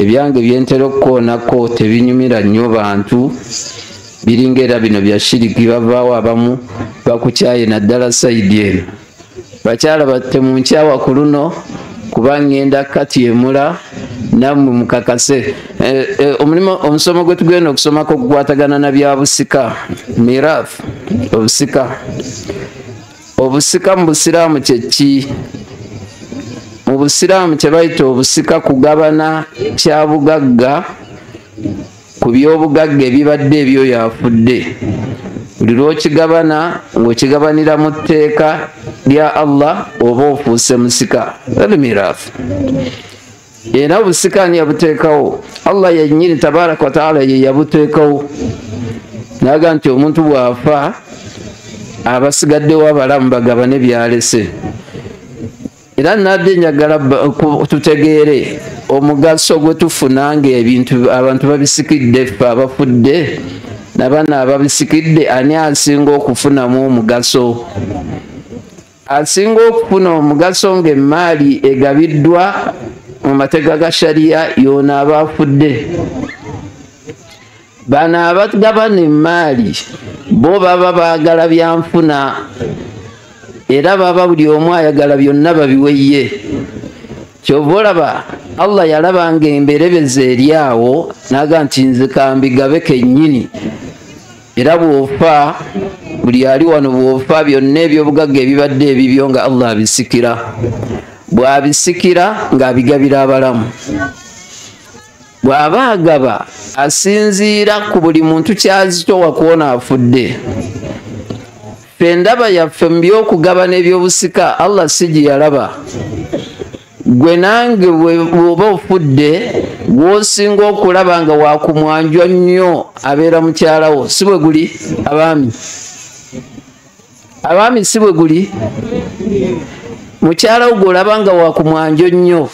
ebyange byentera okukoonako tebinyumira nnyo bantu biringa era bino bya shiriki bavaawo abamu bakukyaye naddala sayidi eno bakyala batte mu nkyawa ku luno kuba ngenda katyemula nammwe mukakase omusomo gwe tugenda okusomako okukwatagana na bya busika mirath obusika mu busiraamu kyeki mu busiraamu kye bayita obusika kugabana kyabugagga ku byobugagga ebibadde ebyo yafudde buli lwokigabana ng'okigabanira mu tteeka lya Allah oba ofuuse musika mirath era obusika ani yabuteekawo Allah yennyini tabaraka wa taala ye yabuteekawo naga nti omuntu bw'afa abasigaddewo abalamu bagabane byalese era nadde njagala tutegeere omugaso gwe tufuna ng'ebintu abantu babisikidde ffe abafudde nabana ababisikidde ani asinga okufunamu omugaso asinga okufuna omugaso ng'emmaali egabiddwa mu mateeka ga shariya yoona aba afudde bano abagabana emmaali bo baba baagala byanfuna era baba buli omu ayagala byonna babiweye kyova olaba Allah yalaba nga emberebeza eri awo naga nti nze kambigabe kennyini era bw'ofa buli ali wano bw'ofa byonna ebyobugagga ebibadde ebibyo nga Allah abisikira bw'abisikira ng'abigabira abalamu bw'aba agaba asinziira ku buli muntu kyazitowa kuwona afudde ffe ndaba yaffe mu byokugabana ebyobusika Allah si gye yalaba gwe nange bw'oba ofudde gw'osinga okulaba nga wakumwanjwa nnyo abeera mukyalawo si bwe guli abaami si bwe guli mukyalawo gw'olaba nga wakumwanjwa nnyo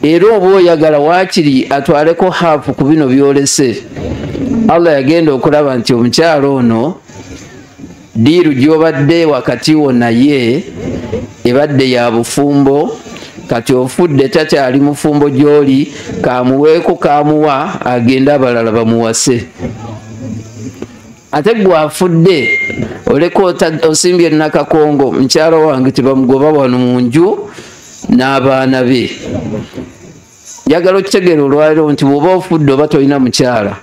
era oba oyagala waakiri atwaleko haafu ku bino byolese Allah yagenda okulaba nti omukyalo ono diiru gy'obadde wakati wo naye ebadde ya bufumbo kati ofudde takyali mufumbo gy'oli kamuweeko kamuwa agende abalala bamuwase ate gw'afudde oleka osimbye nakakongo mukyalo wange tebamugoba wano mu nju n'abaana be njagala okitegeera olwaliro nti bw'oba ofudde oba tolina mukyala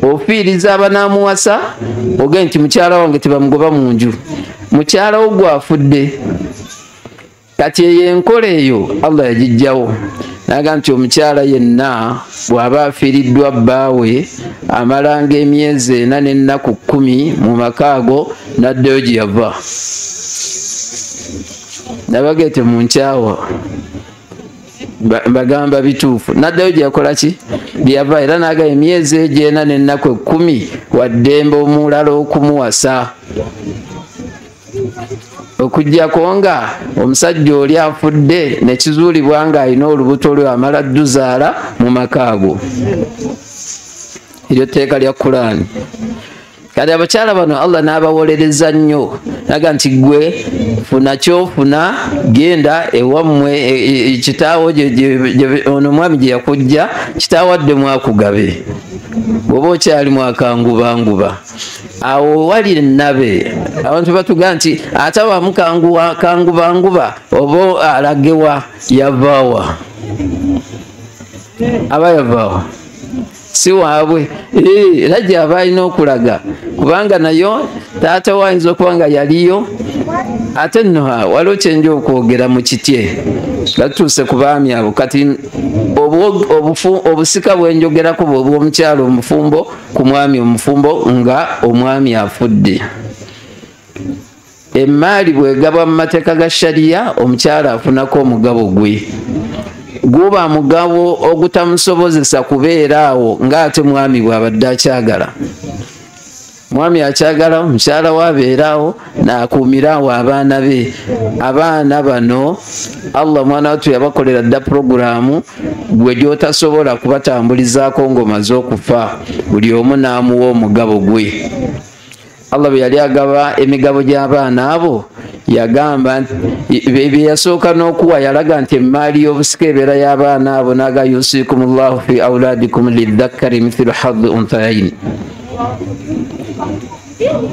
ofiiriza abanaamuwasa ogende nti mukyala wange tebamugoba mu nju mukyala wo gw'afudde kati eyo enkola eyo Allah yagijjawo naga nti omukyala yenna bw'aba afiiriddwa bbaawe amalanga emyezi 4 n'ennaku 10 mu makaago n'addayo gye yava nabagete mu nkyawa bagamba bituufu n'addayo gye yakola ki bye yava era naga emyezi egyo 4 n'ennaku 10 waddembe omulala okumuwasa okujjako nga omusajja oli afudde nekizuulibwa nga alina olubuto lwe amala dduzaala mu makaago eryo tteeka lya Qur'ani kati abakyala bano Allah n'abawolereza nnyo naga nti gwe funa kyofuna genda ewammwe kitaawo ono mwami gye yakujja kitaawo adde mwakugabe oba okyali mwakangubanguba awo wali ennabe abantu batuga nti ate wamu kangubanguba oba alagewa yavaawa aba yavaawa si waabwe era gy'aba alina okulaga kubanga nayo taata wayinza okuba nga yaliyo ate nno waliwo kyenja okwogera mu kitye gatuuse ku baami abo kati obusika bwenjogerako bw'omukyalo omufumbo ku mwami omufumbo nga omwami afudde emmaali bwegabwa mu mateeka ga shariya omukyala afunako omugabo gwe guba mugabo ogutamusobozesa kubeera awo ng'ate mwami bw'abadde akyagala mwami akyagala mukyala wabeeraawo n'akuumiraawo abaana be abaana bano Allah mwana watu yabakolera dda puroguraamu gwe gy'otasobola kubatambulizaako ng'omaze okufa buli omu n'amuwa omugabo gwe Allah bwe yali agaba emigabo gy'abaana abo yagamba bye yasooka n'okuwa yalaga nti emmaali y'obusika ebeera y'abaana abo naga yusikumullahu fi auladikum lidhakkari mithlu hadhi unthayaini.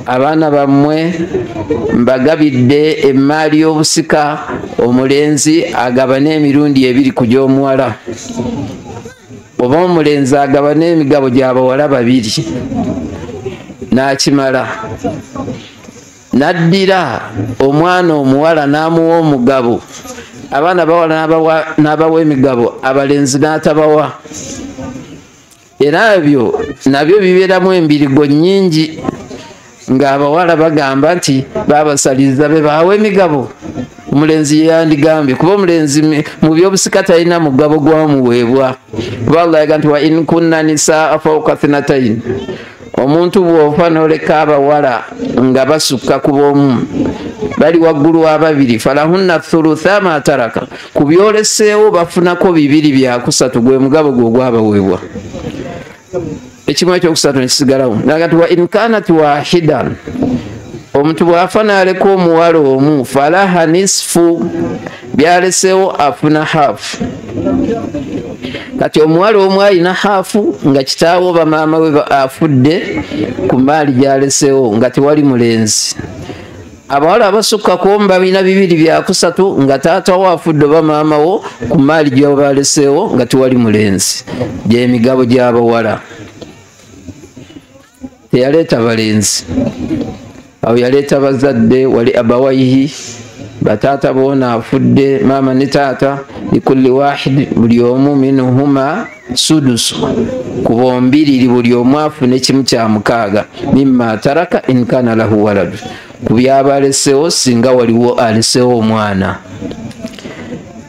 Abaana bammwe mbagabidde emmaali y'obusika, omulenzi agabane emirundi 2 ku gy'omuwala, oba omulenzi agabane emigabo gy'abawala 2 n'akimala. Naddira omwana omuwala n'amuwa omugabo, abaana bawala n'abawa emigabo, abalenzi n'atabawa. Era ebyo nabyo bibeeramu embirigo nnyingi, ng'abawala bagamba nti babasaliza be baawe emigabo. Omulenzi yandigambye kuba omulenzi mu byobusika talina mugabo gwamuweebwa, kuba Allah yaga nti wa in kunna nisaa fawqa thnatayn. Omuntu bw'ofa n'oleka abawala nga basukka ku b'omu, bali waggulu wa 2, falahunna thulutha ma taraka, ku byoleseewo bafunako 2 byakusatu, gwe mugabo gwe ogwabaweebwa, ekimu ekyokusatu nekisigalawo. Naga ti wa in kanat wahidan, omuntu bw'afa n'aleka omuwala omu, falaha nisfu, byaleseewo afuna haafu. Kati omuwala omu alina haafu nga kitaawo bamaama we afudde ku maali gyaleseewo nga tewali mulenzi. Abawala abasukka ku omu balina 2 byakusatu nga taatawo afudde oba maama wo ku maali gy'obaleseewo nga tewali mulenzi. Gy'emigabo gy'abawala. Teyaleeta balenzi, awo yaleeta bazadde, wali abawaihi, bataata boona afudde, maama ne taata, likulli wahid, buli omu minhuma sudusu, ku bombiriri buli omu afune kimu kya 6 mimma taraka in kana lahu waladu, ku byabaleseewo singa waliwo aleseewo omwana.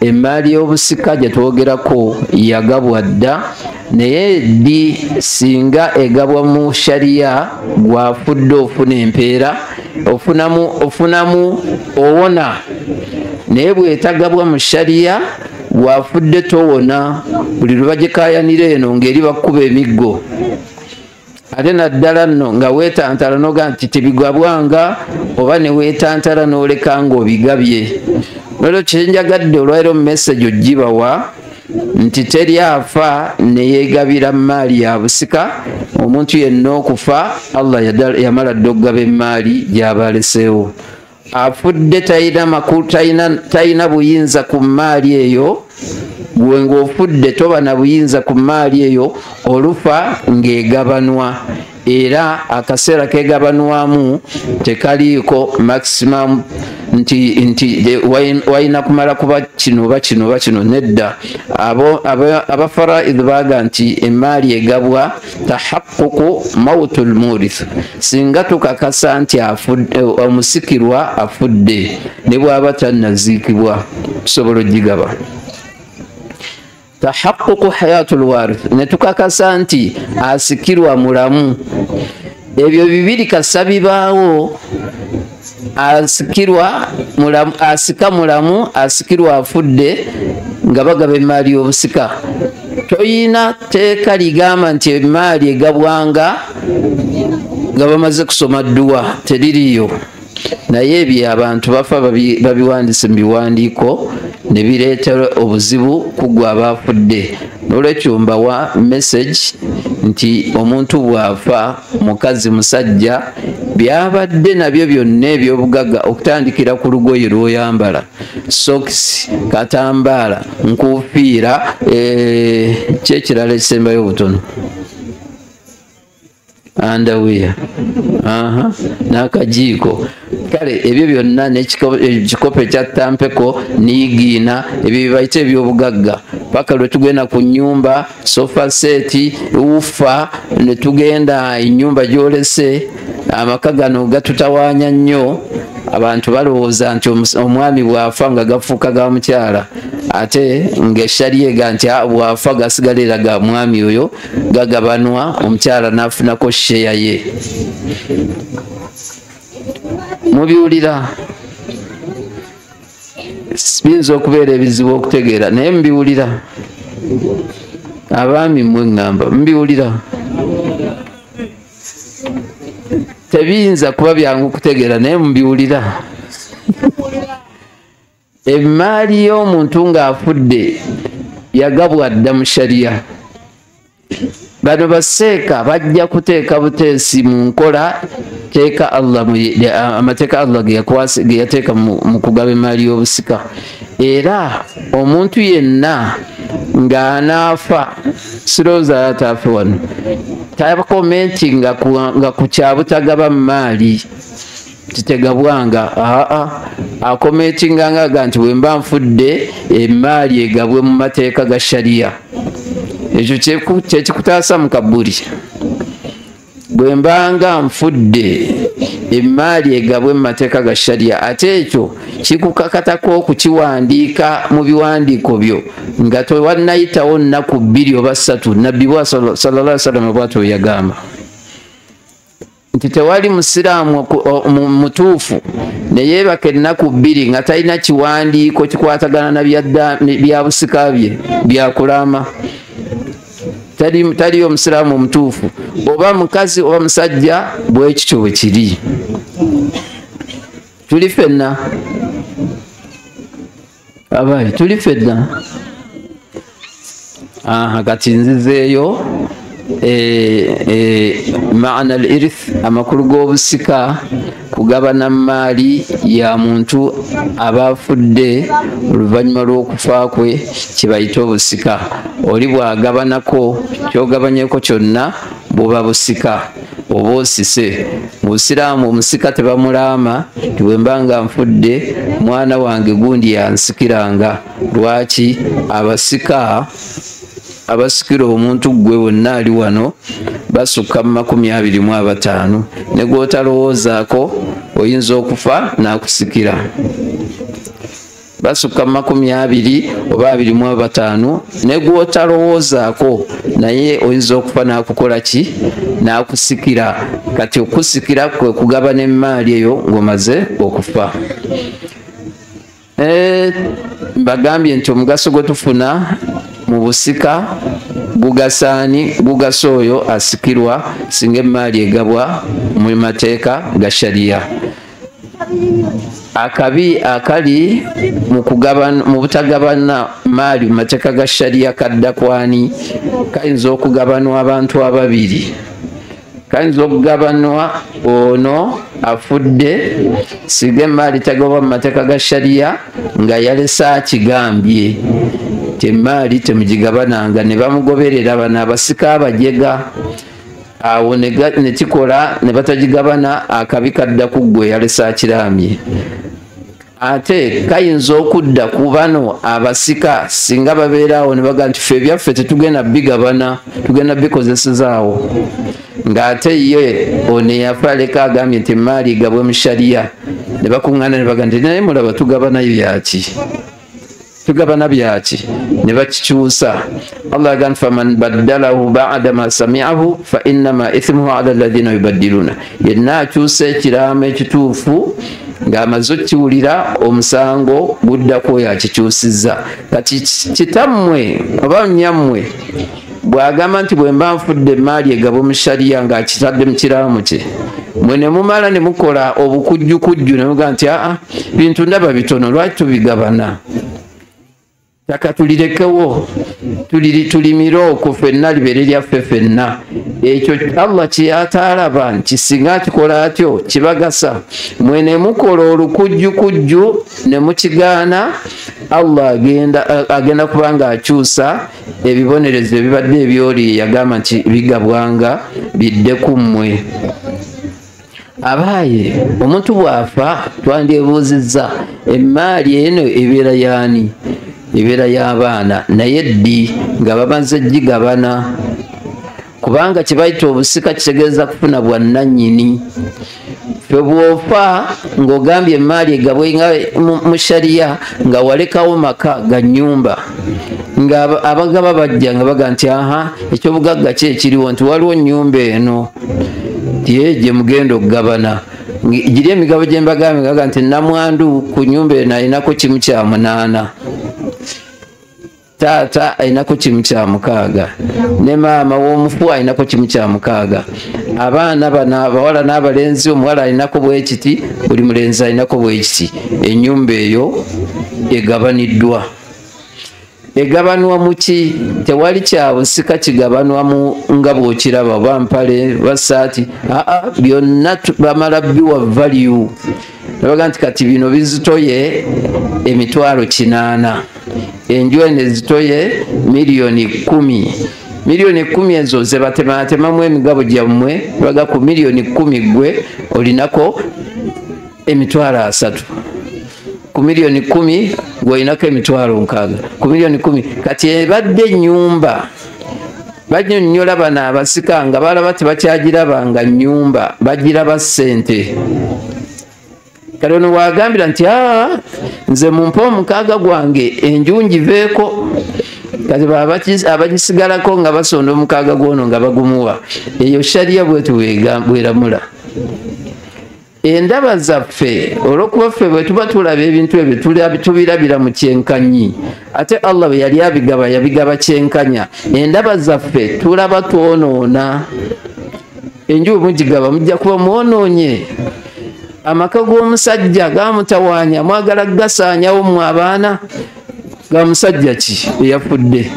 Emmaali y'obusika gye twogerako yagabwa dda, naye ddi singa egabwa mu shariya gwafudde ofuna empeera, ofunamu owona, naye bwetagabwa mu shariya gwafudde towona. Buli lwe bagikayanira eno ng'eri bakkuba emiggo, ate naddala nno nga weetantala noga nti tebigabwanga, oba ne weetantala n'oleka ng'obigabye. Lwero kyenjagadde olwairo mu message ogibawa nti teri afa ne yeegabira maali ya busika. Omuntu yenna okufa Allah yamala dda okugaba emmaali gy'abaleseewo. Afudde talina buyinza ku maali eyo, gwe ng'ofudde toba na buyinza ku maali eyo, olufa ng'egabanwa. Era akaseera kegabanwamu tekaliiko maximum nti wayina kumala kuba kino oba kino oba kino, nedda. Abafaraidh baga nti emmaali egabwa tahaqququ mautul murith, singa tukakasa nti omusikirwa afudde ne bw'aba tannaziikibwa tusobola ogigaba. Tahaqququ hayatul warith, ne tukakasa nti asikirwa mulamu. Ebyo 2 kasa bibaawo, asika mulamu, asikirwa afudde, nga bagaba emmaali y'obusika. Toyina teeka ligamba nti emmaali egabwanga nga bamaze kusoma dduwa, teririyo. Naye ebyo abantu bafa babiwandiise mu biwandiiko ne bireeta obuzibu ku gwe abafudde. N'olwekyo mbawa message nti omuntu bw'afa, mukazi musajja, byabadde nabyo byonna eby'obugagga okutandikira ku lugoye lw'oyambala, sokisi, katambaala, nkuufiira, kyekirala ekisembayo obutono, underwear, n'akajiiko. Kale ebyo byonna n'ekikopo ekyattampeko niigiina, ebyo bibayita eby'obugagga. Paka lwe tugenda ku nnyumba, sofa seti, ufa, ne tugenda ennyumba gy'olese, amaka gano gatutawaanya nnyo. Abantu balowooza nti omwami bw'afa nga gafuuka ga mukyala, ate ng'eshariya ega nti bw'afa gasigalira ga mwami oyo, gagabanwa, omukyala n'afunako sheya ye. Mubiwulira? Biyinza okubeera ebizibu okutegeera, naye mubiwulira? Abaami mmwe ŋŋamba mubiwulira? tebiyinza kuba byangu kutegeera naye mubiwulira. Emaali y'omuntu ng'afudde yagabwa dda mu shariya. Bano baseeka bajja kuteeka buteesi mu nkola teeka Allah amateeka Allah ge yateeka mu kugaba emaali y'obusika. Era omuntu yenna ng'anaafa sirowooza ataafe wano takomenti nga ku kyabutagaba mu maali titegabwanga. Akomentinga ngaga nti bwe mba nfudde emaali egabwe mu mateeka ga shariya. Ekyo kyekikutaasa mu kabuli. Bwe mbanga nfudde emaali egabwe mu mateeka ga shariya, ate ekyo kikukakatako okukiwandiika mu biwandiiko byo nga tewannayitawo nnaku 2 oba 3. Nabbi wa sallallahu alaihi wasallam bw'atyo yagamba nti tewali musiraamu mutuufu ne yeebaka ennaku 2 nga talina kiwandiiko kikwatagana na bya busika bye byakulama. Taliyo omusiraamu omutuufu, oba mukazi oba musajja, bwekityo bwe kiri. Tuli ffenna abayi, tuli ffenna. Kati nzizeeyo maana al-irth, amakulu g'obusika, kugabana maali ya muntu abafudde oluvannyuma lw'okufa kwe kibayita obusika. Oli bw'agabanako ky'ogabanyeko kyonna buba busika oba osise. Mu Busiraamu omusika tebamulaama nti bwe mba nga nfudde mwana wange gundi yansikiranga. Lwaki? Abasikira omuntu gwe wonna ali wano basukka mu 25, ne gw'otalowoozaako oyinza okufa n'akusikira. Basukka mu 20 oba 25, ne gw'otalowoozaako naye oyinza okufa n'akukola ki? N'akusikira. Kati okusikira kwe kugabana emaali eyo ng'omaze okufa. Mbagambye nti omugaso gwe tufuna mu busika gugasaani, gugasa oyo asikirwa singa emaali egabwa mu mateeka ga shariya. Akabi akali mu butagabana maali mu mateeka ga shariya kaddakwani kayinza okugabanwa abantu ababiri. Kayinza okugabanwa ono afudde singa emaali tegabwa mu mateeka ga shariya nga yalese akigambye emaali temugigabananga, ne bamugoberera bano abasika abajega. Awo ne kikola ne batagigabana, akabi kadda ku ggwe yalese akiraamye. Ate kayinza okudda ku bano abasika singa babeerawo ne baga nti ffe ebyaffe tetugenda bigabana, tugenda bikozesezaawo. Ng'ate ye ono eyafa aleka agambye nti emaali egabwe mu shariya, ne bakuŋŋaana ne baga nti naye mulaba tugabanayo byaki? Tugabana byaki? Ne bakikyusa. Allah agamba faman baddalahu ba'da ma sami'ahu fa innama ithmuhu 'ala alladhina yubaddiluna. Yenna akyusa ekiraamo ekituufu ng'amaze okkiwulira, omusango guddako oyo akikyusizza. Kati kitammwe oba nnyammwe bw'agamba nti bwe mba nfudde emaali egabwe mu shariya ng'akitadde mu kiraamu kye, mwe ne mumala ne mukola obukujjukujju ne muga nti bintu ndaba bitono, lwaki tubigabana? Taka tulirekewo, tulimire okwo ffenna libeere lyaffe ffenna. Ekyo Allah kyeyataalaba nti singa akikola atyo kibagasa, mwe ne mukola olukujjukujju ne mukigaana, Allah agenda kubanga akyusa ebibonerezo ebibadde ebyoli yagamba nti bigabwanga bidde ku mmwe. Abaaye omuntu bw'afa twandyebuuzizza emaali eno ebeera yaani? Ebeera y'abaana, naye ddi nga bamaze gigabana, kubanga kibayita obusika kitegeeza kufuna bwannannyini. Ffe bw'ofa ng'ogambye emaali egabwe mu shariya nga walekawo maka ga nnyumba, nga abagaba bajja nga baga nti ekyobugagga ki ekiriwo, nti waliwo nnyumba eno gye mugenda okugabana. Giri emigabo gye mbagambye ngaga nti namwandu ku nnyumba eno alinako 1/8. taata ainako kimu kya mukaaga ne maama w'omufu ainako kimu kya mukaaga. Abaana bano abawala n'abalenzi, omuwala ainako bwekiti, buli mulenzi ainako bwekiti. Ennyumba eyo egabaniddwa. Egabanwa muki? Tewali kyabusika kigabanwamu nga bw'okiraba oba mpale basaati, byonna bamala biwa value. Nabaga nti kati bino bizitoye emitwalo 80, enju eno ezitoye miliyoni 10. Miliyoni 10 ezo ze batematemamu emigabo gyammwe, baga ku miliyoni 10 gwe olinako emitwalo 3. Ku miliyoni 10 gwe olinako emitwalo 6. Ku miliyoni 10 kati ebadde ennyumba banyonnyola bano abasika nga balaba tebakyagirabanga nnyumba, bagiraba ssente. Kale ono wagambira nti nze mumpa omukaaga gwange enju ngiveeko. Kati abagisigalako nga basonda omukaaga gwono nga bagumuwa. Eyo shariya bwetu bweramula. Endaba zaffe olw'okuba ffe bwe tuba tulaba ebintu ebyo tubirabira mu kyenkanyi, ate Allah bwe yali abigaba yabigaba kyenkanya. Endaba zaffe tulaba twonoona. Enju mugigaba mujja kuba mwonoonye. Amaka g'omusajja gamutawaanya, mwagala gasaanyawo mu abaana. Ga musajja ki eyafudde?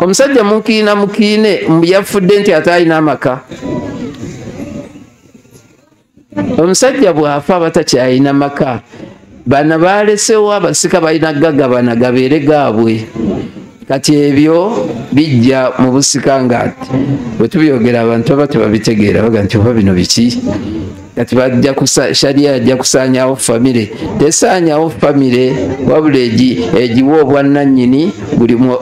Omusajja mukiine yafudde nti ate alina amaka. Omusajja bw'afa batakyalina maka, bana balesewo abasika balina gagabana gabeere gaabwe. Kati ebyo bijja mu busika nga bwe tubyogera abantu baba tebabitegeera, baga nti oba bino biki? Kati bajja sharia ajja kusaanyawo famire. Tesaanyawo famire wabula egiwa obwannannyini,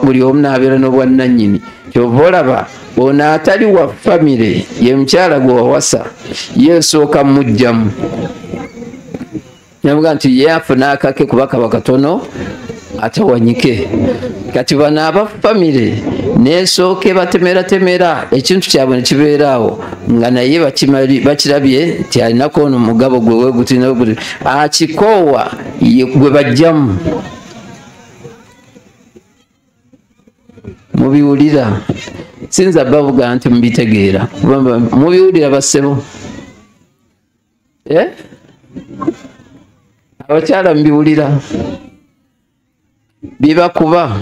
buli omu n'abeera n'obwannannyini. Kyova olaba ono atali wa famire, ye mukyala gwe wawasa, yeesooka mujjamu. Navuga nti ye afuna akake kuba kaba katono atawanyike. Kati bano aba famire neesooke batemera ekintu kyabwe ne kibeeraawo nga naye bakirabye nti alinako ono mugabo gwe wegutina akikoowa gwe bajjamu. Mubiwulira? Sinza bavuga nti mubitegeera. Mubiwulira bassebo? Abakyala mubiwulira? Bibakuba?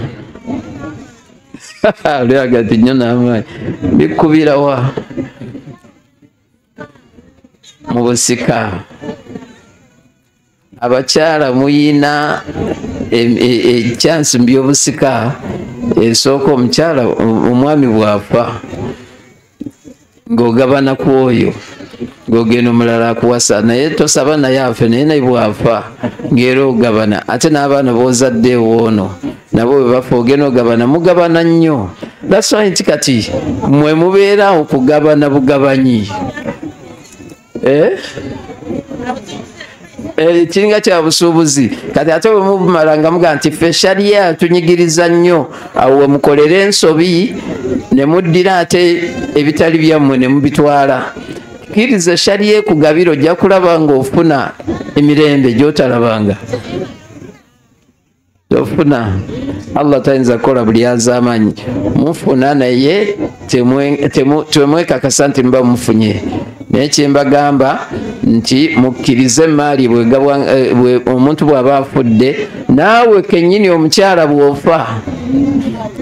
Olyaga nti nnyo n'amaanyi. Bikubira wa? Mu busika. Abakyala muyina chance mu by'obusika esooka omukyala omwami bw'afa ng'ogabana ku oyo ng'ogenda omulala akuwasa, naye tosaba naye afe, naye naye bw'afa ng'era ogabana. Ate n'abaana b'ozadde ewoono nabo bwe bafa ogenda ogabana, mugabana nnyo. That's why nti kati mwe mubeera okugabana bugabanyi. Kiringa kya busuubuzi. Kati ate bwe mubumala nga muga nti ffe sharia tunyigiriza nnyo, awo we mukolera ensobi ne muddira ate ebitali byammwe ne mubitwala. Kkiriza sharia ekugabira ojja kulaba ng'ofuna emirembe gy'otalabanga. Tofuna. Allah tayinza kukola buli az'amaanyi. Mufuna naye temwekakasa nti muba mufunye. Naye kyembagamba nti mukkirize emaali omuntu bw'aba afudde, naawe kennyini omukyala bw'ofa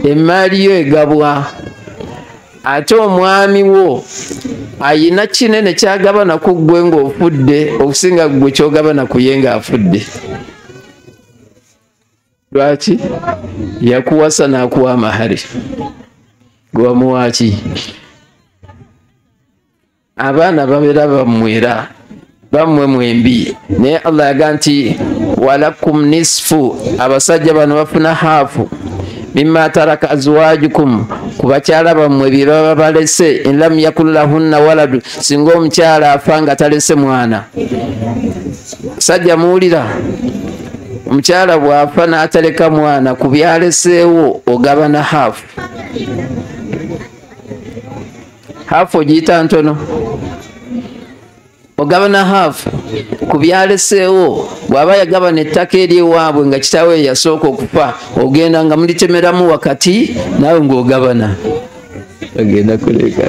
emaali yo egabwa. Ate omwami wo ayina kinene kyagabana ku ggwe ng'ofudde okusinga ggwe ky'ogabana ku ye ng'afudde. Lwaki? Yakuwasa n'akuwa amahari. Gwe wamuwaaki? Abaana babeera bammwera bammwe mwembi, naye Allah yaga nti walakum nisfu, abasajja bano bafuna haafu mimma taraka azwajukum, ku bakyala bammwe bye baba balese, in lam yakun lahunna waladu, singa omukyala afa nga talese mwana. Sajja muwulira? Omukyala bw'afa n'ataleka mwana, ku byaleseewo ogabana haafu. Haafu ogiyita ntono. Ogabana haafu ku byaleseewo bw'aba yagabana ettaka eri ewaabwe nga kitaawe yasooka okufa ogenda nga mulitemeramu wakati naawe ng'ogabana ogenda kuleka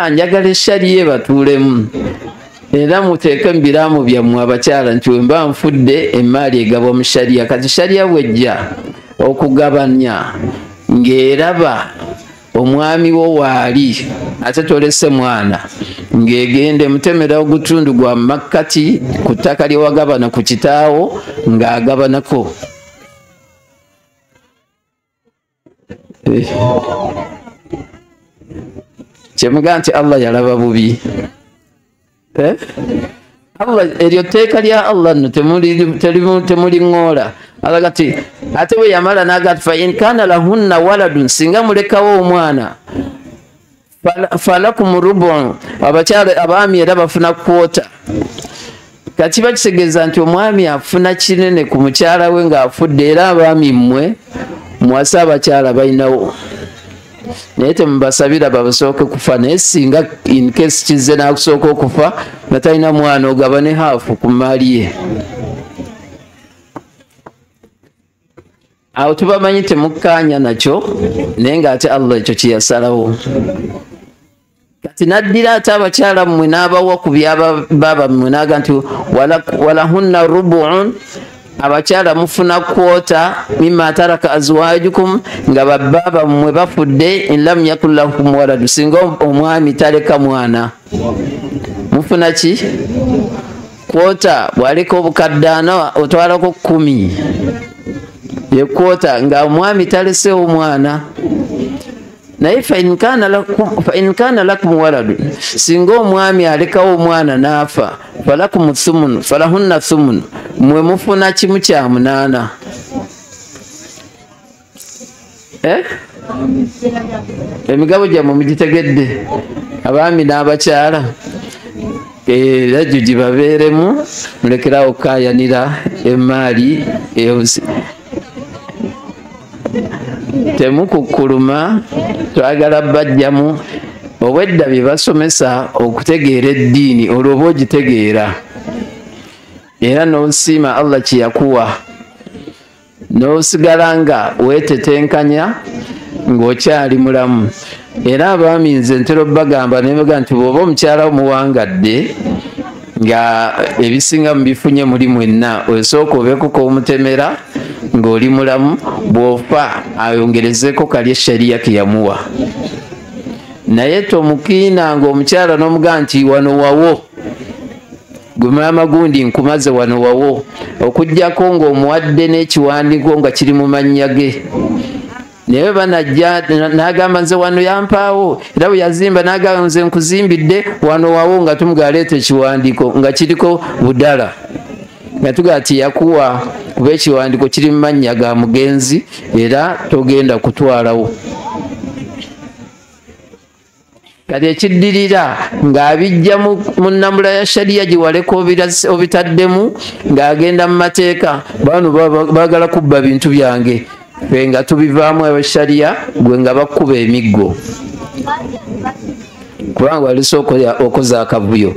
njagala eshaliya ebatuulemu era muteeke mu biraamu byammwe abakyala nti we mba nfudde emaali egabwa mu shaliya. Kati shaliya bwejja okugabanya ng'eraba omwami wo waali ate tolese mwana ng'egenda emutemera ogutundu gwa makkati ku ttaka lye wagabana ku kitaawo ng'agabanako. Kyemugaa nti Allah yalaba bubi. Allah eryo tteeka lya Allah nno temuli ŋŋoola. Alaga ti ate bwe yamala n'agati fa in kaana lahunna waladun, singa mulekawo omwana falakum rubu, abakyala abaami era bafuna kwota. Kati bakitegeeza nti omwami afuna kinene ku mukyala we ng'afudde, era abaami mmwe muwasa abakyala balinawo naye temubasabira babasooke kufa. Naye singa in case kizze n'akusooka okufa nga talina mwana ogabane haafu ku maali ye. Awo tubamanyi temukkaanya nakyo, naye ng'ate Allah ekyo kyeyasalawo. Kati naddira ate abakyala mmwe n'abawa ku byababa mmwe n'aga nti walahunna rubuun, abakyala mufuna kwota mimma taraka azwajukum, nga bababa mmwe bafudde, in lam yakun lakum waladu, singa omwami taleka mwana mufuna ki? Kwota. Bw'aleka obukadde 4 otwalako 10 ye kwota nga omwami talesewo mwana. Naye fa in kaana lakum waladu, singa omwami alekawo omwana n'afa, falakum thumun, falahunna thumun, mwe mufuna kimu kya 8. Emigabo gyammwe mugitegedde, abaami n'abakyala. Era gyo gibabeeremu, mulekerawo okukaayanira emaali eyobusi. Temukukkuluma, twagala bajjamu obwedda bye basomesa okutegeera eddiini, olwo oba ogitegeera era n'osiima Allah kye yakuwa, n'osigala nga weetetenkanya ng'okyali mulamu. Era abaami nze ntera bagamba nebaga nti bw'oba omukyala muwangadde nga ebisinga mubifunye muri mwenna, osooka obeekuko omutemera ng'oli mulamu, bw'ofa ayongerezeeko kali eshariya ke yamuwa. Naye tomukiina ng'omukyala n'omugaa nti wano wawo, gwe maama gundi nkumaze wano wawo, okuggyako ng'omuwadde n'ekiwandiiko nga kiri mu mannya ge. Naye banajja n'agamba nze wano yampaawo, era bwe yazimba n'agamba nze nkuzimbidde wano wawo, nga tumugaleeta ekiwandiiko nga kiriko budala, nga tugaa ti yakuwa kuba ekiwandiiko kiri mu mannya ga mugenzi era togenda kutwalawo. Kati ekiddirira ng'abijja mu nnamula ya shariya gye waleka obitaddemu ng'agenda mu mateeka, bano baagala kubba bintu byange, fe nga tubivaamu abashariya gwe nga bakkuba emiggo kubanga walisooka okoza akavuyo.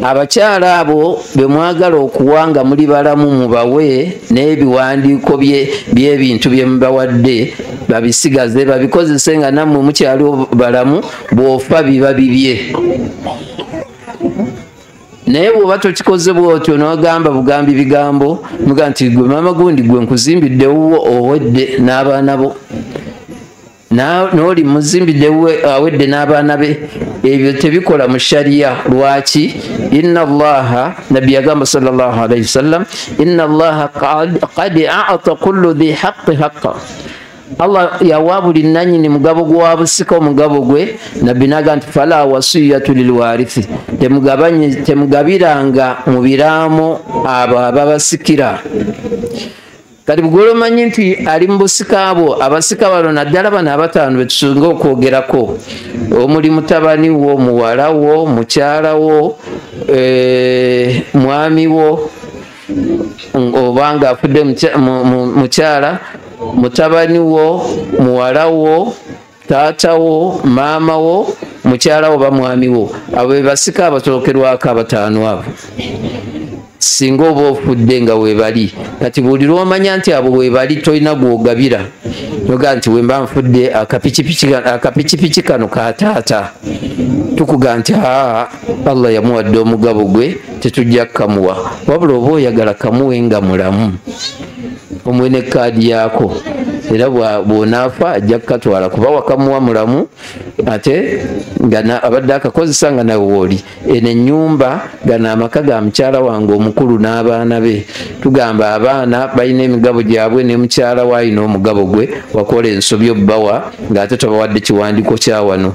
Abakyala abo be mwagala okuwanga muli balamu mubawe n'ebiwandiiko by'ebintu bye mubawadde babisigaze babikozese nga nammwe mukyali balamu, bw'ofa biba bibye. Naye bw'oba tokikoze bw'otyo n'ogamba bugambi bigambo, muga nti gwe maama gundi gwe nkuzimbidde wuwo owedde n'abaana bo, n'oli muzimbidde awedde n'abaana be. Ebyo tebikola mu shariya. Lwaki? Inna Allaha, nabbi yagamba sallallahu alayhi wasallam, inna Allaha qad a'ata kullu dhi haqqi haqqa. Allah yawa buli nannyini mugabo gwa busika omugabo gwe. Nabbi n'agamba nti fala wasiyatu lilwarithi, temugabiranga mu biraamo abo ababasikira. Kati bugolo manyi nti ali mu busika abo, abasika bano naddala bano abataano betusinga okwogerako, omuli mutabani wo, muwala wo, mukyala wo, mwami wo obanga afudde mukyala, mutabani wo, muwala wo, taata wo, maama wo, mukyala wo bamwami wo abo basika abatookerwako abataano abo singa oba ofudde nga weebali kati buli lwomanya nti abo weebali tolina gwogabira noga nti wemba nfudde akapikipiki kano ka taata tukuga nti Allah yamuwadde omugabo gwe tetujja kukamuwa wabula oba oyagala kamuwe nga mulamu omwene kaadi yaako era bwonaafa ajja kukatwala kuba wakamuwa mulamu ate nga abadde akakozesa nga nawe wooli eno ennyumba gano amaka ga mukyala wange omukulu n'abaana be tugamba abaana balina emigabo gyabwe ne mukyala we alina omugabo gwe wakola ensobi obbawa ng'ate tobawadde kiwandiiko kya wano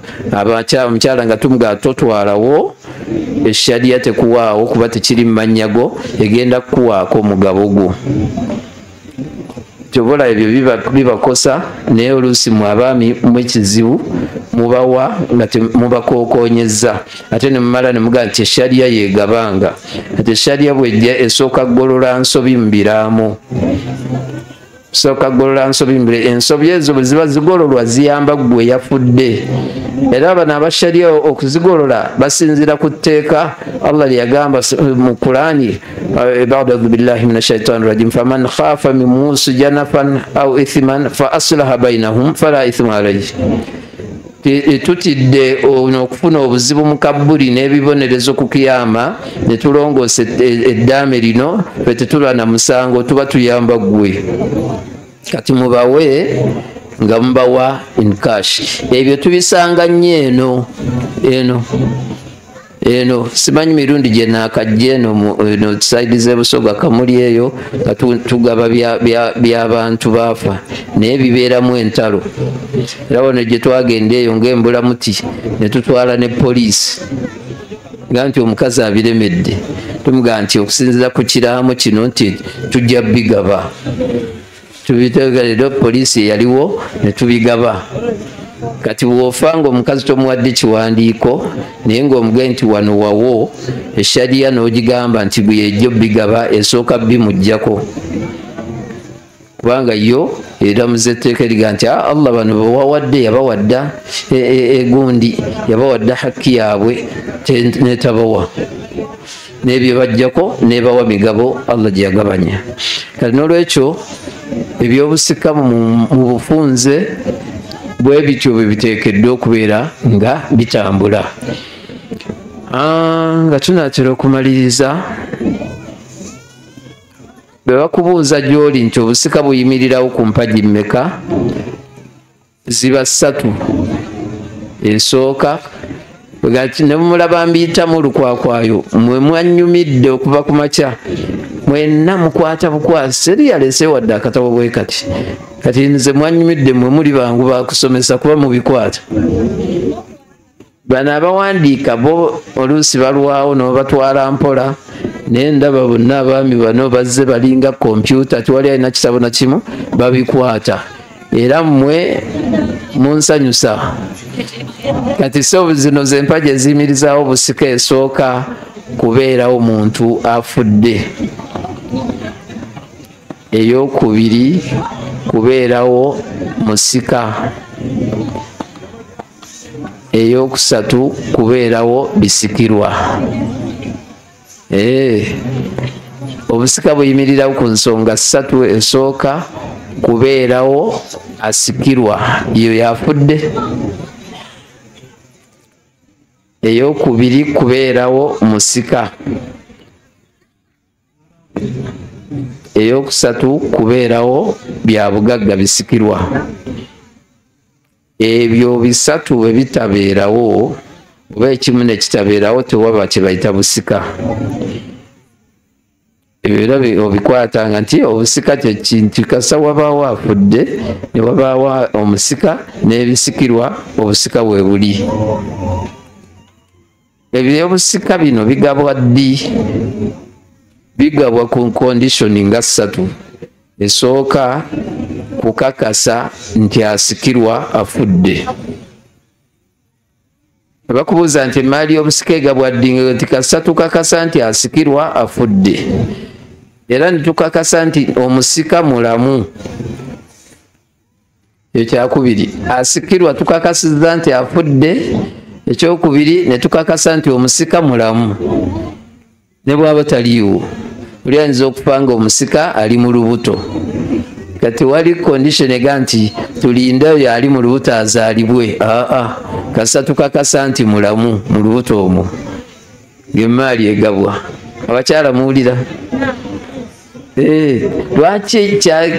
omukyala nga tumugaa totwalawo eshaliya tekuwaawo kuba tekiri mu mannya go egenda kukuwaako omugabo gwo kyobola ebyo bibakosa naye oluusi mu abaami mwekizibu mubawa nga mubakokonyeza ate nemumala nemugaa nti eshaliya yegabanga ati eshaliya bwejja esooka golola nsobi mu biraamo sooka golola nsobi ensobi ezo bwe ziba zigololwa ziyamba gwe yafudde era bano abashaliya okuzigolola basinzira ku tteeka Allah lyagamba mu Qur'ani ba'udhu billahi minash shaitani rajim faman khafa min musi janafan aw ithman fa aslaha bainahum fala ithma alayhi tutidde okufuna obuzibu mu kabbuli n'ebibonerezo ku kiyama ne tulongoosa eddaame lino fe tetulwa na musango tuba tuyamba ggwe kati mubawe nga mubawa in cash ebyo tubisanga nnyo eno simanyi mirundi gye naakajja eno saidi z'ebusoga kamuli eyo nga tugaba by'abantu baafa naye bibeeramu entalo era wano gye twagenda eyo ng'embulamuti ne tutwala ne poliisi nga nti omukazi abiremedde tumugaa nti okusinziira ku kiraamo kino nti tujja bigaba tubitegerera poliisi yaliwo ne tubigaba kati bw'ofa ng'omukazi tomuwadde kiwandiiko naye ng'omugee nti wano wawo eshaliya n'ogigamba nti gwe yejja bigaba esooka bimuggyako kubanga yo eramuza etteeka eriga nti Allah bano bewawadde yabawadda egundi yabawadde hakki yaabwe netabawa n'ebyo bajjako nebawa migabo Allah gye yagabanya kati n'olwekyo ebyobusika mu bufunze bwe bityo bwe biteekeddwa okubeera nga bitambula nga tunaatera okumaliriza bwe bakubuuza gy'oli nti obusika buyimirirawo ku mpagi mmeka ziba 3 esooka ne mumulaba mbiyitamu olukwakwayo mwe mwannyumidde okuva ku makya mwenna mukwata bukwasi seri yalese wadde akatabo bwe kati nze mwanyumidde mwe muli bangu bakusomesa kuba mubikwata bano abawandiika bo oluusi balwawo n'obatwala mpola naye ndaba bonna abaami bano bazze balinga kompyuta tiwali alina kitabo na kimu babikwata era mmwe munsanyusa kati so zino zempagi eziyimirizaawo busika esooka kubeerawo muntu afudde eyokubiri kubeerawo musika eyokusatu kubeerawo bisikirwa obusika buyimirirawo ku nsonga 3 esooka kubeerawo asikirwa iyo yafudde eyokubiri kubeerawo musika eyokusatu kubeerawo bya bugagga bisikirwa ebyo bisatu bwe bitabeerawo oba ekimu ne kitabeerawo tewaba kye bayita busika ebyo era obikwatanga nti obusika kyekintu kasa wabaawo afudde ne wabaawo omusika n'ebisikirwa obusika bwe buli ebyobusika bino bigabwa ddi bigabwa ku kondishoni nga 3 esooka kukakasa nti asikirwa afudde bakubuuza nti emaali y'obusika egabwa ddi nti kasa tukakasa nti asikirwa afudde era nitukakasa nti omusika mulamu ekyakubiri asikirwa tukakasiza nti afudde ekyokubiri ne tukakasa nti omusika mulamu ne bw'aba taliiwo buli ayinza okufa nga omusika ali mu lubuto kati wali condition ega nti tulinde oyo ali mu lubuto azaalibwe kasa tukakasa nti mulamu mu lubuto omwo ng'emaali egabwa abakyala muwulira lwaki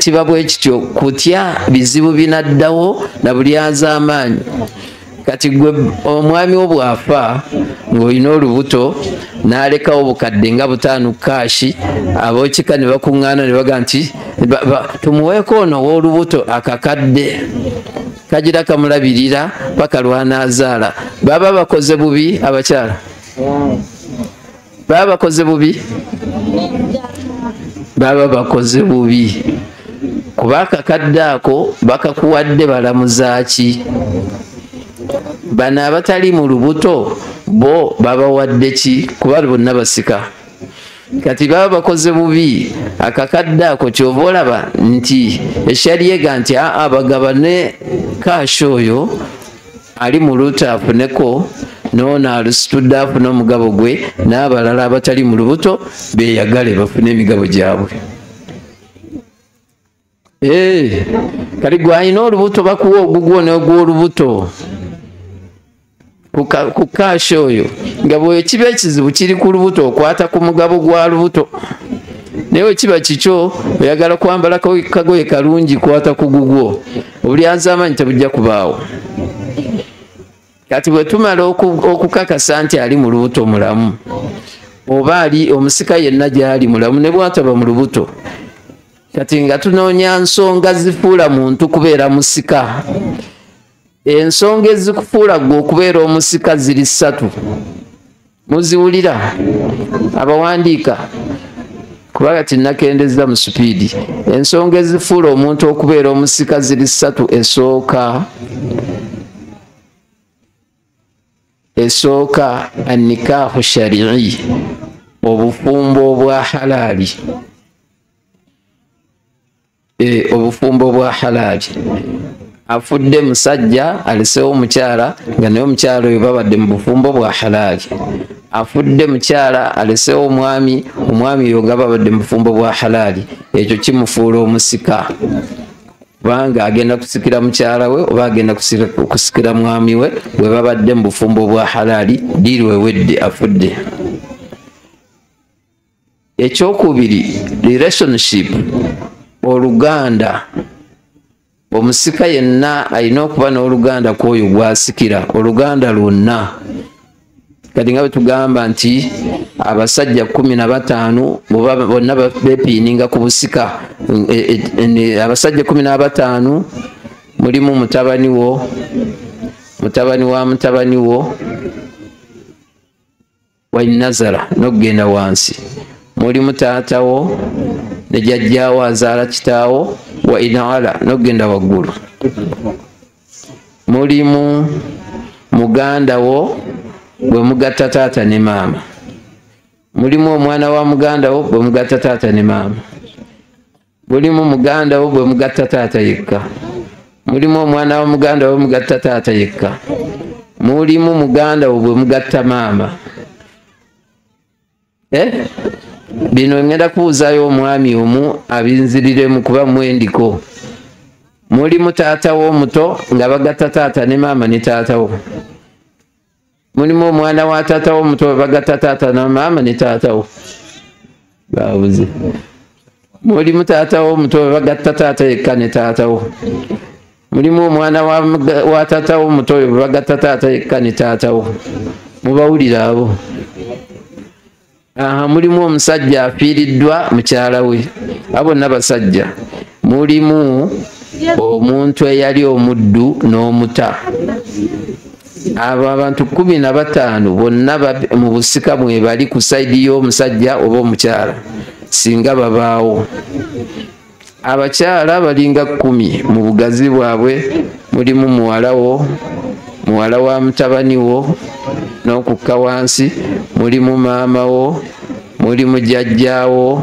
kiba bwe kityo kutya bizibu binaddawo na buli az'amaanyi kati gwe omwami wo bw'afa ng'olina olubuto n'alekawo obukadde nga 5 kaashi abookika ne bakuŋŋaana ne baga nti tumuweeko ono w'olubuto akakadde kagira kamulabirira paka lwanaazaala baba bakoze bubi abakyala baba bakoze bubi baba bakoze bubi kuba akakadde ako bakakuwadde balamuzaaki bano abatali mu lubuto bo babawadde ki kuba bonna basika kati baba bakoze bubi akakadde ako kyova olaba nti esharyega nti bagabane kaashi oyo ali mu lubuto afuneko noono alusitudde afune omugabo gwe n'abalala abatali mu lubuto beeyagale bafune emigabo gyabwe kati gwalina olubuto bakuwa ogugwo n'ogw'olubuto ku kaashi oyo nga bwe kiba ekizibu kiri ku lubuto okwata ku mugabo gwa lubuto naye we kiba kikyo oyagala kwambala kagoye kalungi kwata ku gugwo obuli az'amaanyi tebujja kubaawo kati bwe tumala okukakasa nti ali mu lubuto mulamu oba ali omusika yenna gy'ali mulamu ne bw'ataba mu lubuto kati nga tunoonya nsonga zifuula muntu kubeera musika ensonga ezikufuula gwe okubeera omusika ziri 3 muziwulira abawandiika kuba kati nakendeza mu supiidi ensonga ezifuula omuntu okubeera omusika ziri 3 esooka annikaahu shari'i obufumbo obwa halaali obufumbo obwa halaali afudde musajja alisewo omukyala nga naye omukyala oyo babadde mu bufumbo bwa halaali afudde mukyala alisewo omwami oyo nga babadde mu bufumbo bwa halaali ekyo kimufuula omusika kubanga agenda kusikira mukyala we oba agenda kusikira mwami we bwe babadde mu bufumbo bwa halaali diri wewedde afudde ekyokubiri relationship oluganda omusika yenna alina okuba n'oluganda kwoyo gwasikira oluganda lwonna kati nga bwe tugamba nti abasajja 15 bonna bepiininga ku busika abasajja 15 mulimu mutabani wa mutabani wo wainazara n'okugenda wansi mulimu taatawo ne jjajjaawo azaala kitaawo wa inaala n'okugenda waggulu mulimu muganda wo bwe mugatta taata ne maama mulimu omwana wa muganda wo bwe mugatta taata ne maama mulimu muganda wo bwe mugatta taata yekka mulimu omwana wa muganda wo mugatta taata yekka mulimu muganda wo bwe mugatta maama bino ngenda kubuuzaayo omwami omu abinziriremu kuba mwendiko mulimu taata wo omuto nga bagatta taata ne maama ne taata wo mulimu omwana wa taata wo omuto bagatta taata ne maama ne taata wo babuze mulimu taata wo omuto bagatta taata yekka ne taata wo mulimu omwana wa taata wo omuto bagatta taata yekka ne taata wo mubawulira abo mulimu omusajja afiiriddwa mukyala we abonna basajja mulimu omuntu eyali omuddu n'omuta abo abantu 15 bonna mu busika mwe bali ku sayidi y'omusajja oba omukyala singa babaawo abakyala balinga 10 mu bugazi bwabwe mulimu muwala wa mutabani wo n'okukka wansi mulimu maama wo mulimu jjajjaawo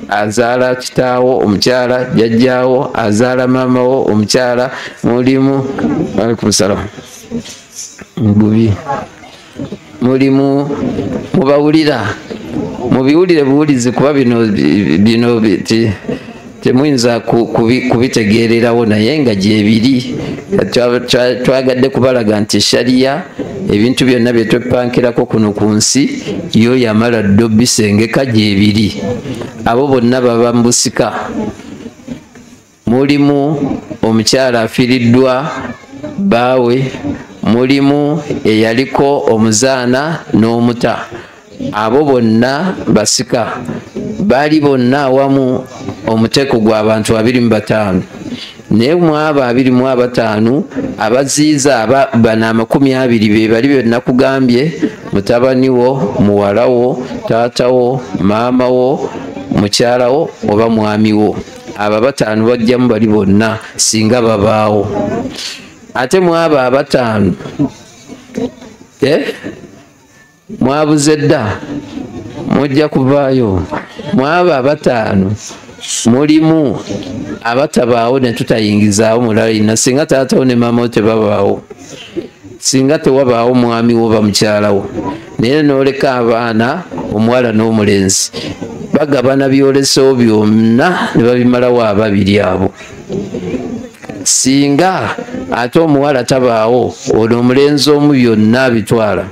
azaala kitaawo omukyala jjajjaawo azaala maama wo omukyala mulimu alaikum salaam ngubi mulimu mubawulira mubiwulire buwulize kuba bino temuyinza kubitegeererawo naye nga gyebiri twagadde kubalaga nti shariya ebintu byonna byetwepankirako kuno ku nsi yo yamala ddo bisengeka gyebiri abo bonna baba mu busika mulimu omukyala afiiriddwa baawe mulimu eyaliko omuzaana n'omuta abo bonna basika baali bonna awamu omuteeko gw'abantu 25 naye mu abo 25 abaziiza bana 20 be bali bennakugambye mutabani wo muwala wo taata wo maama wo mukyala wo oba mwami wo abo 5 bajjamu bali bonna singa babaawo ate mu abo 5 mwabuze dda mujja kuvaayo mu abo 5 mulimu abatabaawo ne tutayingizaawo mulala singa taatawo ne maama wo tebabaawo singa tewabaawo mwami wo ba mukyalawo naye n'oleka abaana omuwala n'omulenzi bagabana byolesewo byonna ne babimalawo ababiri abo singa ate omuwala tabaawo olwo omulenzi omu byonna bitwala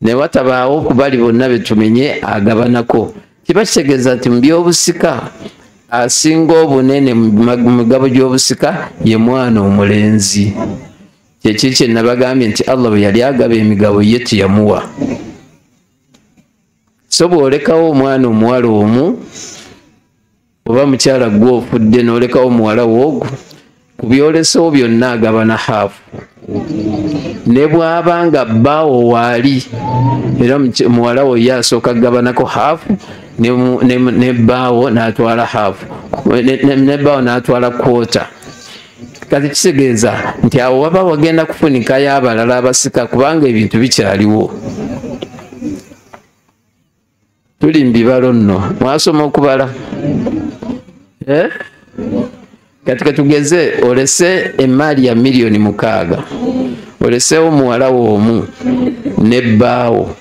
ne watabaawo kubali bonna betumenye agabanako kiba kitegeeza nti mu byobusika asinga obunene mu migabo gy'obusika ye mwana omulenzi kyekiri kye nabagambye nti Allah bwe yali agaba emigabo ye teyamuwa so bw'olekawo omwana omuwala omu oba mukyala gwe ofudde n'olekawo omuwala woogwo ku byolesewo byonna agabana haafu ne bw'abanga bbaawo waali era muwala wo ye asooka agabanako haafu ne bbaawo n'atwala haafu ne bbaawo n'atwala kwota kati kitegeeza nti awo waba wagenda kufunikayo abalala abasika kubanga ebintu bikyaliwo tuli mbibalo nno mwasoma okubala kati katugeze olese emaali ya miliyoni 6 olesewo muwala wo omu ne bbaawo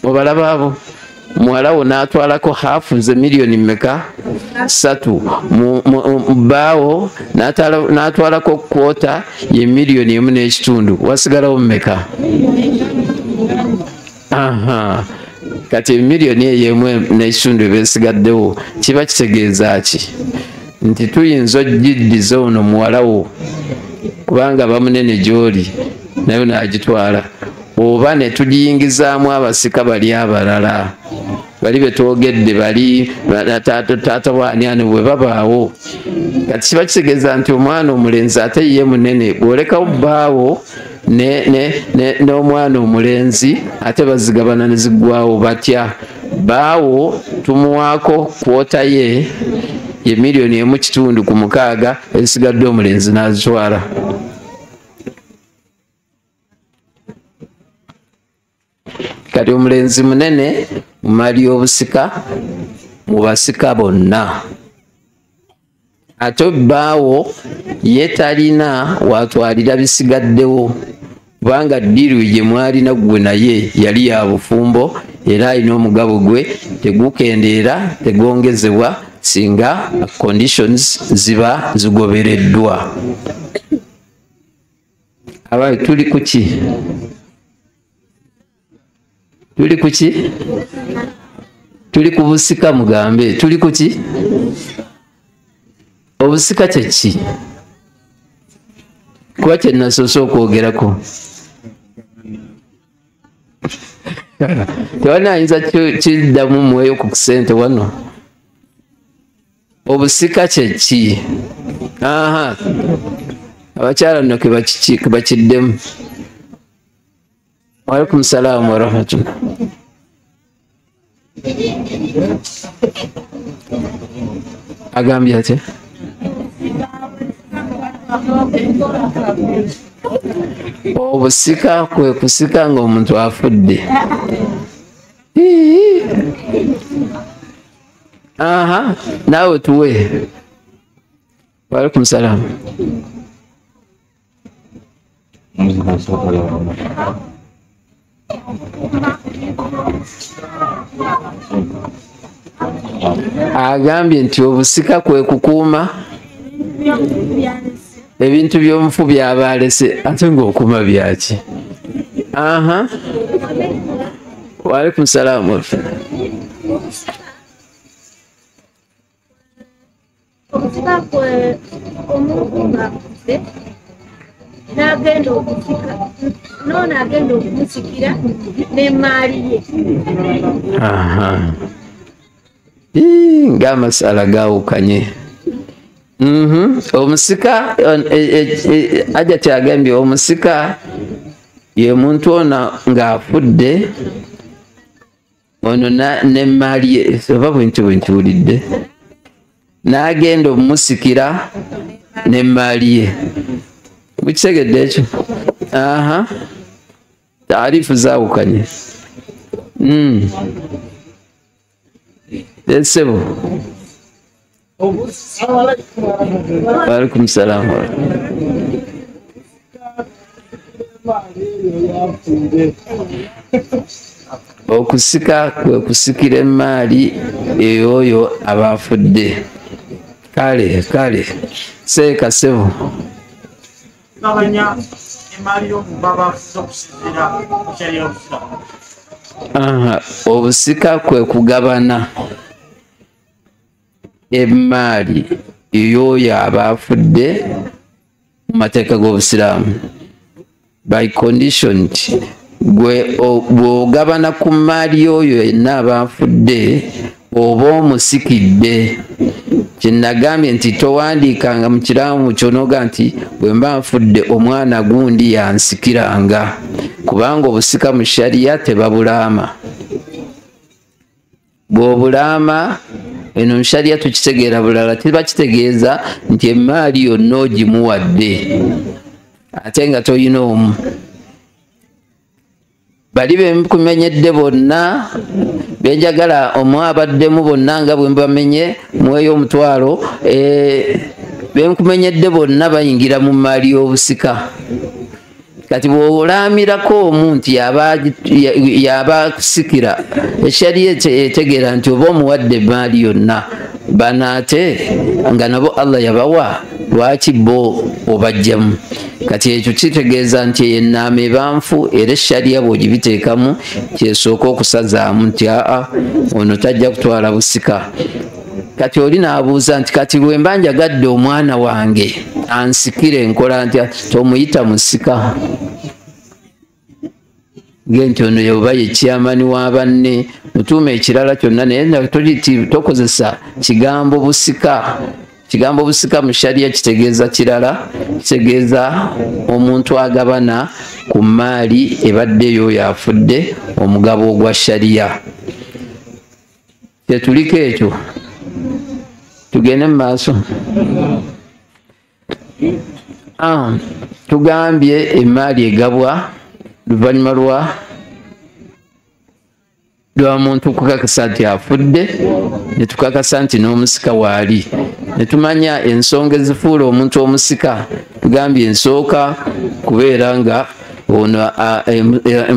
obalaba abo muwala wo n'atwalako haafu ze miliyoni mmeka 3 bbaawo n'atwalako kwota ye miliyoni 1.5 wasigalawo mmeka kati miliyoni eyo 1.5 besigaddewo kiba kitegeeza ki nti tuyinza ogiddiza ono muwala wo kubanga bamunene gy'oli nayo n'agitwala oba ne tugiyingizaamu abasika bali abalala bali betwogedde bali taata bwaniani bwe babaawo kati kiba kitegeeza nti omwana omulenzi ate ye munene bw'olekawo bbaawo n'omwana omulenzi ate bazigabana ne ziggwawo batya bbaawo tumuwaako kwota ye ye miliyoni 1.5 ku 6 ezisigadde omulenzi n'azitwala kati omulenzi munene mu maali y'obusika mu basika bonna ate bbaawo ye talina watwalira bisigaddewo kubanga ddiiru gye mwalina gwe naye yali ya bufumbo era alina omugabo gwe tegukendeera tegwongezebwa singa conditions ziba zigobereddwa abaye tuli kuki tuli ku busika mugambe tuli kuki obusika kyeki kuba kyenasoose okwogerako tewalina ayinza kiddamu muweeyo ku kusente wano obusika kyeki abakyala nno kebakiddemu waalaikum salaamu warahmatullah agambye atya obusika kwe kusika ng'omuntu afudde naawe tuwe waalaikum salaamu agambye nti obusika kwe kukuuma ebintu by'omufu byabalese ate ng'okuma byaki. Aha, waalaikum salaamu. Obusika kwe omuntu ng'akuze n'agenda okusika n'ono agenda okumusikira n'emmaali ye. Aha, ng'amasala gaawukanye. Omusika ajja kyagambye omusika ye muntu ono ng'afudde ono n'emmaali ye oba bwenkiwulidde n'agenda omusikira n'emmaali ye. Mukitegedde ekyo? Aha, taarifu zaawukanye. Ssebo. Waalaikum salaam. Okusika kwe kusikira emmaali eyoyo abafudde. Kale seeka ssebo. Obusika kwe kugabana emmaali eyoyo abafudde mu mateeka g'Obusiraamu by condition nti bw'ogabana ku mmaali oyo yenna abafudde oba omusikidde. Kyenagambye nti towandiikanga mu kiraamu kyonoga nti bwe mba nfudde omwana gundi yansikiranga, kubanga obusika mu shariya tebabulaama. Bw'obulaama eno mu shariya tukitegeera bulala, tebakitegeeza nti emmaali yonna ogimuwadde ate nga toyina omu. Bali bemkumenyedde bonna benjagala omwabaddemu bonna nga bwe mbamenye mweyo omutwalo benkumenyedde bonna bayingira mu mmaali y'obusika. Kati bw'olaamirako omuntu yaba kusikira eshariya etegeera nti oba omuwadde emmaali yonna banaate nga nabo Allah yabawa, lwaki bo obajjamu? Kati ekyo kitegeeza nti ennaama ebanfu era eshariya bw'ogibiteekamu kyesooka okusazaamu nti ono tajja kutwala busika. Kati oli n'abuuza nti kati bwe mba njagadde omwana wange ansikire nkola ntya? Tomuyita musika. Nti ono yoba ye kyamani wa banne, mutuuma ekirala kyonna naye tokozesa kigambo busika. Kigambo busika mu shariya kitegeeza kirala, kitegeeza omuntu agabana ku mmaali ebadde y'oyo afudde omugabo ogwa shariya. Kyetuliko ekyo, tugende mu maaso. Tugambye emmaali egabwa luvannyuma lwa muntu kukakasa nti afudde, ne tukakasa nti n'omusika waali. Ne tumanya ensonga ezifuula omuntu omusika. Tugambye ensooka kubeera nga ono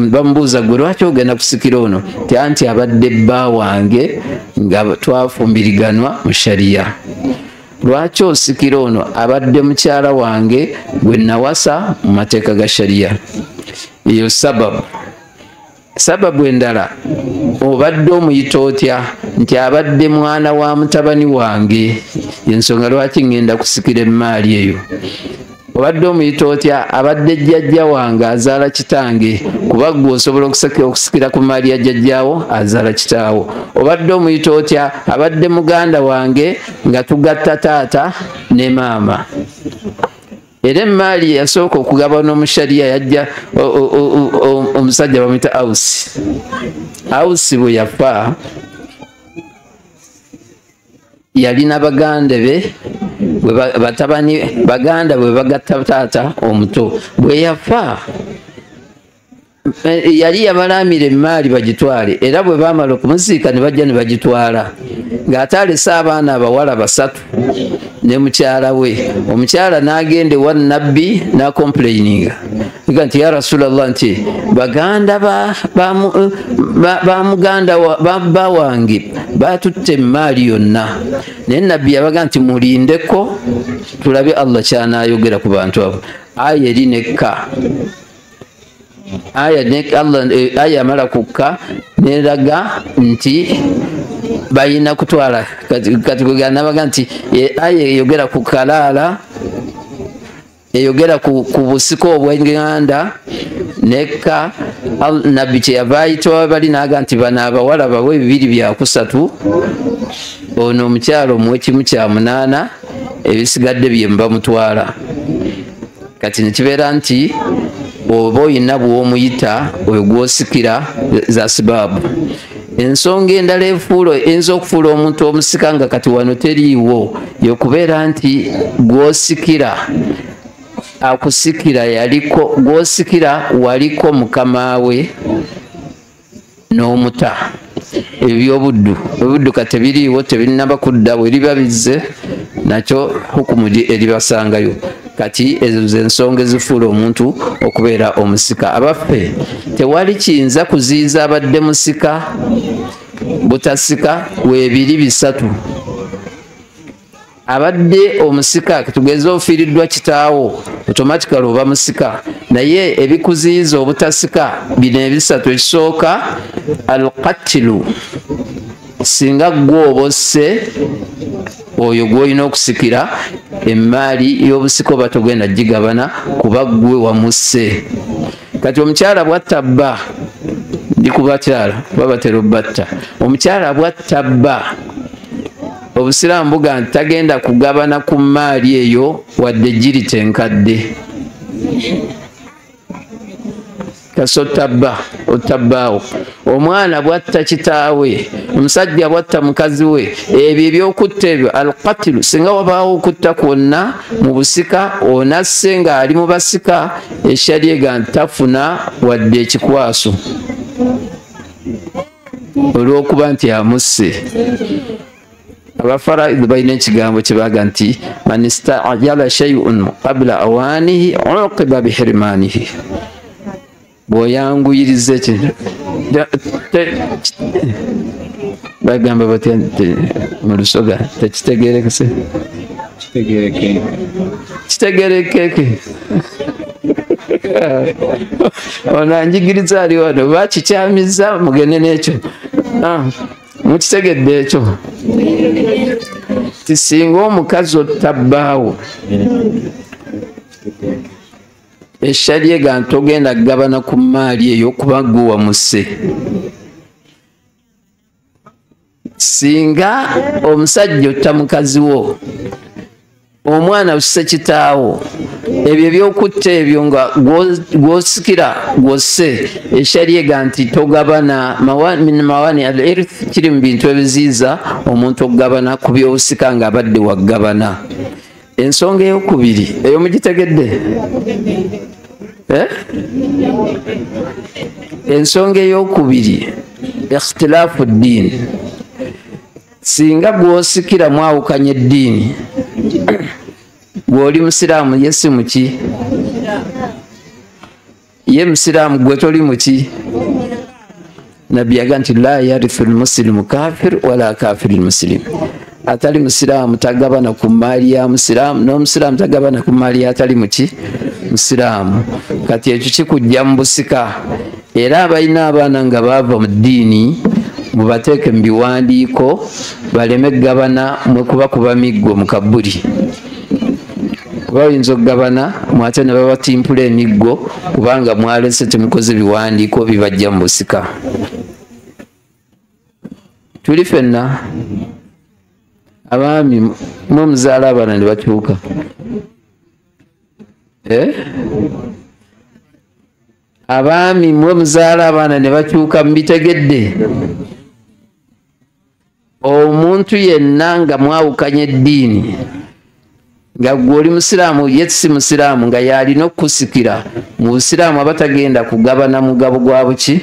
bamubuuza gwe lwaki ogenda kusikira ono? Anti abadde bba wange nga twafumbiriganwa mu shariya. Lwaki osikira ono? Abadde mukyala wange gwe nawasa mu mateeka ga shariya. Eyo sababu. Sababu endala, obadde omuyita otya? Nti abadde mwana wa mutabani wange, ensonga lwaki ngenda kusikira emmaali eyo. Obadde omuyita otya? Abadde jjajja wange azaala kitange, kuba gwe osobola okusikira ku mmaali ya jjajjaawo azaala kitaawo. Obadde omuyita otya? Abadde muganda wange nga tugatta taata ne maama. Era emmaali yasooka okugabana mu shariya yajja omusajja bamuyita Awusi. Awusi bwe yafa yalina baganda be batabani baganda bwe bagatta taata omuto. Bwe yafa yali yabalamira emaali bagitwale era bwe bamala okumuziika ne bajja ne bagitwala ng'ate alese abaana abawala 3 ne mukyala we. Omukyala n'agenda ewa nabbi n'akomplaininga nti ya rasulallah nti baganda ba muganda ba wange batutte emaali yonna. Naye nabbi yabaga nti mulindeko tulabe Allah kyanaayogera ku bantu abo. Aya eri nekka aya amala kukka neraga nti balina kutwala kati nabaga nti aya eyogera ku kalaala eyogera ku busiko obw'enganda nekka nabbi kyeyava ayita bali naga nti bano abawala bawe 2 ono omukyalo omuwe 1/8 ebisigadde bye mbamutwala. Kati nekibeera nti oba oyina bw'omuyita oyo gwosikira za sibabu. Ensonga endala eyinza okufuula omuntu omusika nga kati wano teriiwo yokubeera nti gwosikira akusikira yaliko gwosikira waliko mukama we n'omuta. ebyobuddu kati biriiwo tebirinaba kudda bwe liba bizze nakyo hukumu eribasangayo. Kati ezo zensonga ezifuula omuntu okubeera omusika. Abaffe tewali kiyinza kuziiza abadde musika butasika weebiri 3. Abadde omusika tugeze ofiiriddwa kitaawo automatically oba musika, naye ebikuziiza obutasika bino 3. Ekisooka alqatilu, singa gwe obosse oyo gwolina okusikira emaali y'obusika oba togenda gigabana kuba gwe wamusse. Kati omukyala bwattabba ndi ku bakyala babatera obbatta. Omukyala bwattabba obusiraamu buga nti tagenda kugabana ku maali eyo wadde giri tenkadde. Kasi ottabbaawo. Omwana bwatta kitaawe, omusajja bwatta mukazi we, ebyo ebyokutta ebyo alqatilu. Singa wabaawo okutta kwonna mu busika onasse ng'ali mu basika, esyaliega ntafuna wadde ekikwaso olw'okuba nti amusse. Abafaraidi balina ekigambo kyebaga nti man istajala shay'un qabla awanihi uqiba bihirmanihi. Bw'oyanguyiriza ekintu bagamba batya mu Lusoga tekitegeerekese kitegeerekeke. Ono anjigiriza ali wano bakikyamiza mugende n'ekyo mukitegedde ekyo. Tisinga omukazi ottabbaawo eshalyega ntogenda kugabana ku maali eyo kuba gwe wamusse. Singa omusajja otta mukazi wo, omwana usse kitaawo, ebyo byokutta ebyo nga gwosikira gwosse, eshalyega nti togabana min mawani al-irth, kiri mu bintu ebiziiza omuntu okugabana ku byobusika ng'abadde waggabana. Ensonga ey'okubiri eyo mugitegedde? Ensonga ey'okubiri ikhtilaafu ddiini. Singa gwosikira mwawukanya eddiini, gw'oli musiraamu ye si muki, ye musiraamu gwe toli muki. Nabbi yaga nti la yarithu almuslimu kafir wala kafir almuslim. Atali musiraamu tagabana ku maali ya musiraamu, n'omusiraamu tagabana ku maali ya atali muki musiraamu. Kati ekyo kikujja mu busika. Era abalina abaana nga baava mu ddiini mubateeke mu biwandiiko baleme kugabana mwekubakuba miggo mu kabuli. Kuba oyinza okugabana mwate ne babatimpula emiggo kubanga mwalese temukoze biwandiiko bibajja mu busika. Tuli ffenna abaami mwe muzaala abaana ne bakyuka. Abaami mwe muzaala abaana ne bakyuka, mubitegedde? Omuntu yenna nga mwawukanya eddiini nga gwoli musiraamu ye si musiraamu nga yalina okukusikira mu busiraamu abatagenda kugabana mugabo gwa buki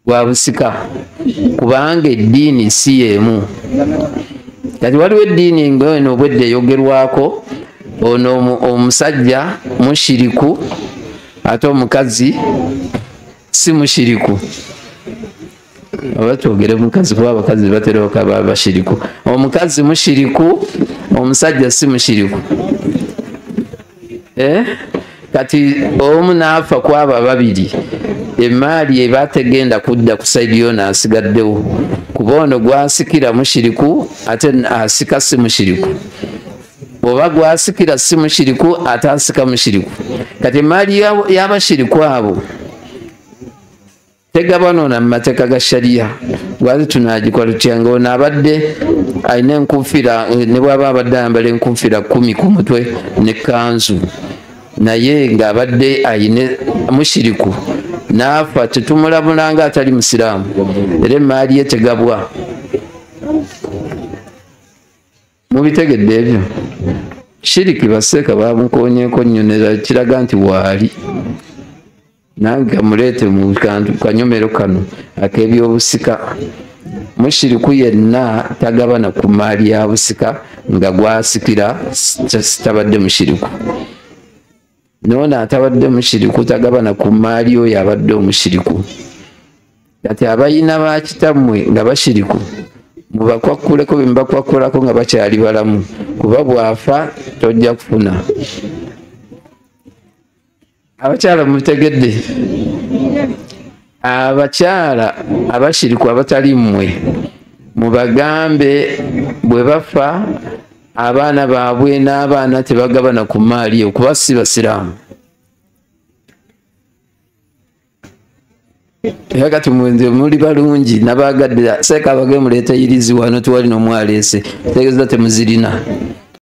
gwa busika kubanga eddiini si yeemu. Kati waliwo eddiini ng'eno obwedde eyogerwako ono omusajja mushiriku ate omukazi si mushiriku. Oba twogere mukazi kuba abakazi batera okaba bashiriku. Omukazi mushiriku omusajja si mushiriku. Kati omu naafa kwaba babiri emaali eba tegenda kudda ku sayidi yo n'asigaddewo kuba ono gwasikira mushiriku ate asika si mushiriku, oba gwasikira si mushiriku ate asika mushiriku. Kati emaali y'abashiriku abo tegabanoona mu mateeka ga shariya. Lwaki tunagikola tutya? Ng'ono abadde alina enkuufira, ne bw'aba abadde ayambala enkuufira 10 ku mutwe n'ekkanzu, naye ng'abadde ayina mushiriku n'afa, tetumulabulanga atali musiraamu, era emaali ye tegabwa. Mubitegedde ebyo? Shiriki baseeka bamukoonyeeko nnyonera kiraga nti waali nange muleete mu kanyomero kano ak'ebyobusika. Mushiriku yenna tagabana ku maali ya busika nga gwasikira sitabadde mushiriku. Nono atabadde mushiriku tagabana ku maali oyo abadde omushiriku. Kati abayina ba kitammwe nga bashiriku mubakwakuleko bye mubakwakulako nga bakyali balamu, kuba bwafa tojja kufuna. Abakyala mubitegedde? Abakyala abashiriku abatali mmwe mubagambe bwe bafa abaana baabwe n'abaana tebagabana ku maali eyo kuba si basiraamu. Kati muli balungi nabagadde seeka abage muleeta irizi wano tewali n'omwaleese tegeeza temuzirina.